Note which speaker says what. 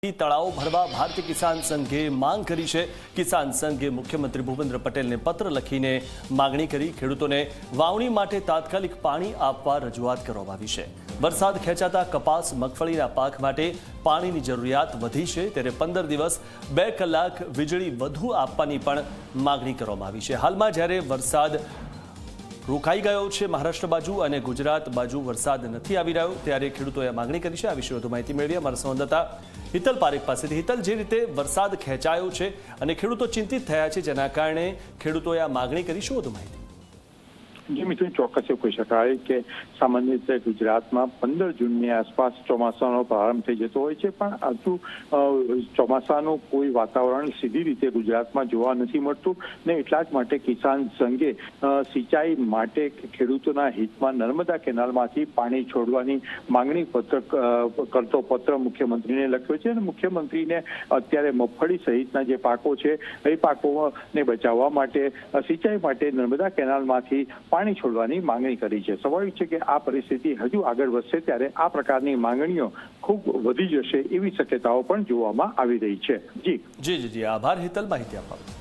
Speaker 1: તળાવ ભરવા ભારતીય કિસાન સંઘે માંગ કરી છે। કિસાન સંઘે મુખ્યમંત્રી ભૂપેન્દ્ર પટેલને પત્ર લખીને માગણી કરી ખેડૂતોને વાવણી માટે તાત્કાલિક પાણી આપવા રજૂઆત કરવામાં આવી છે। વરસાદ ખેંચાતા કપાસ મગફળીના પાક માટે પાણીની જરૂરિયાત વધી છે, ત્યારે 15 દિવસ 2 કલાક વીજળી વધુ આપવાની પણ માગણી કરવામાં આવી છે। હાલમાં જ્યારે વરસાદ રોકાઈ ગયો છે મહારાષ્ટ્ર બાજુ અને ગુજરાત બાજુ વરસાદ નથી આવી રહ્યો, ત્યારે ખેડૂતોએ માગણી કરી છે। આ વિશે વધુ માહિતી મેળવી અમારા સંવાદદાતા હિતલ પારેખ પાસેથી। હિતલ, જે રીતે વરસાદ ખેંચાયો છે અને ખેડૂતો ચિંતિત થયા છે, જેના કારણે ખેડૂતોએ આ માગણી કરી, શું વધુ માહિતી?
Speaker 2: જે મિત્રો ચોક્કસ એવું કહી શકાય કે સામાન્ય રીતે ગુજરાતમાં 15 જૂનની આસપાસ ચોમાસાનો પ્રારંભ થઈ જતો હોય છે, પણ હજુ ચોમાસાનું કોઈ વાતાવરણ સીધી રીતે ગુજરાતમાં જોવા નથી મળતું ને એટલા જ માટે કિસાન સંઘે સિંચાઈ માટે ખેડૂતોના હિતમાં નર્મદા કેનાલમાંથી પાણી છોડવાની માંગણી કરતો પત્ર મુખ્યમંત્રીને લખ્યો છે અને મુખ્યમંત્રીને અત્યારે મગફળી સહિતના જે પાકો છે એ પાકોને બચાવવા માટે સિંચાઈ માટે નર્મદા કેનાલમાંથી પાણી છોડવાની માંગણી કરી છે। સ્વાભાવિક છે કે આ પરિસ્થિતિ હજુ આગળ વધશે ત્યારે આ પ્રકારની માંગણીઓ ખૂબ વધી જશે એવી શક્યતાઓ પણ જોવામાં આવી રહી છે।
Speaker 1: જી, આભાર હિતલ, માહિતી આપવા.